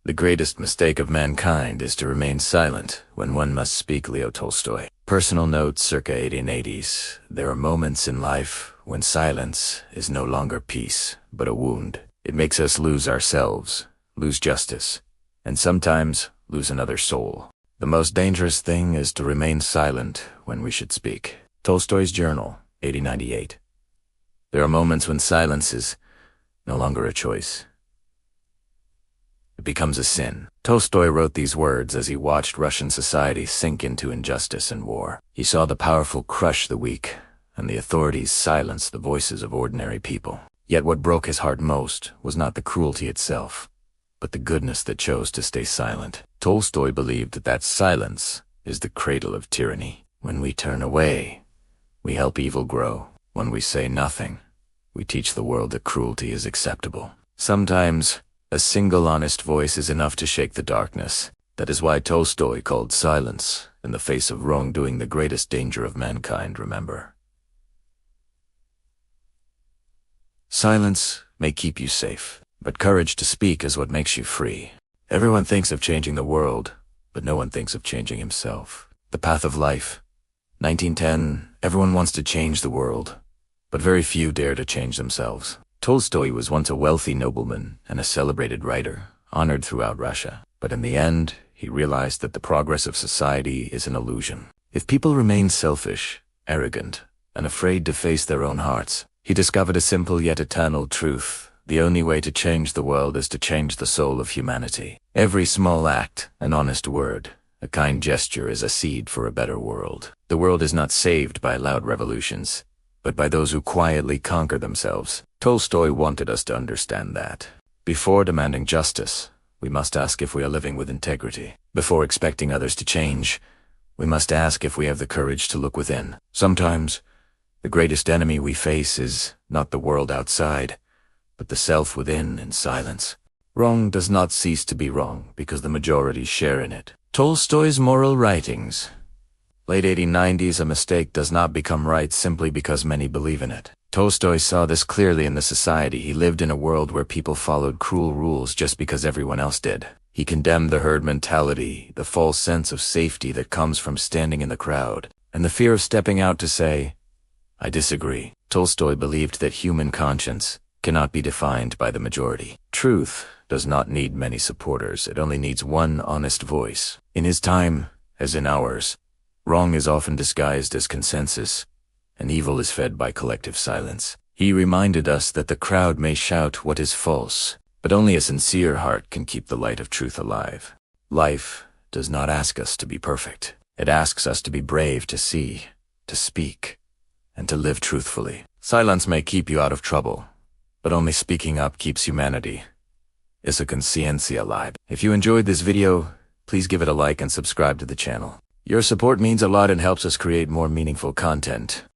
The greatest mistake of mankind is to remain silent when one must speak. Leo Tolstoy. Personal note circa 1880s. There are moments in life when silence is no longer peace, but a wound. It makes us lose ourselves, lose justice, and sometimes lose another soul. The most dangerous thing is to remain silent when we should speak. Tolstoy's Journal, 1898. There are moments when silence is no longer a choice. It becomes a sin. Tolstoy wrote these words as he watched Russian society sink into injustice and war. He saw the powerful crush the weak, and the authorities silence the voices of ordinary people. Yet what broke his heart most was not the cruelty itself, but the goodness that chose to stay silent. Tolstoy believed that silence is the cradle of tyranny. When we turn away, we help evil grow. When we say nothing, we teach the world that cruelty is acceptable. Sometimes, a single honest voice is enough to shake the darkness. That is why Tolstoy called silence in the face of wrongdoing the greatest danger of mankind. Remember, silence may keep you safe, but courage to speak is what makes you free. Everyone thinks of changing the world, but no one thinks of changing himself. The Path of Life, 1910. Everyone wants to change the world, but very few dare to change themselves. Tolstoy was once a wealthy nobleman and a celebrated writer, honored throughout Russia. But in the end, he realized that the progress of society is an illusion. If people remain selfish, arrogant, and afraid to face their own hearts, he discovered a simple yet eternal truth. The only way to change the world is to change the soul of humanity. Every small act, an honest word, a kind gesture is a seed for a better world. The world is not saved by loud revolutions, but by those who quietly conquer themselves. Tolstoy wanted us to understand that. Before demanding justice, we must ask if we are living with integrity. Before expecting others to change, we must ask if we have the courage to look within. Sometimes, the greatest enemy we face is not the world outside, but the self within in silence. Wrong does not cease to be wrong because the majority share in it. Tolstoy's moral writings. Late 1890s, a mistake does not become right simply because many believe in it. Tolstoy saw this clearly in the society he lived in, a world where people followed cruel rules just because everyone else did. He condemned the herd mentality, the false sense of safety that comes from standing in the crowd, and the fear of stepping out to say, "I disagree." Tolstoy believed that human conscience cannot be defined by the majority. Truth does not need many supporters, it only needs one honest voice. In his time, as in ours, wrong is often disguised as consensus, and evil is fed by collective silence. He reminded us that the crowd may shout what is false, but only a sincere heart can keep the light of truth alive. Life does not ask us to be perfect. It asks us to be brave, to see, to speak, and to live truthfully. Silence may keep you out of trouble, but only speaking up keeps humanity. It's a consciencia alive. If you enjoyed this video, please give it a like and subscribe to the channel. Your support means a lot and helps us create more meaningful content.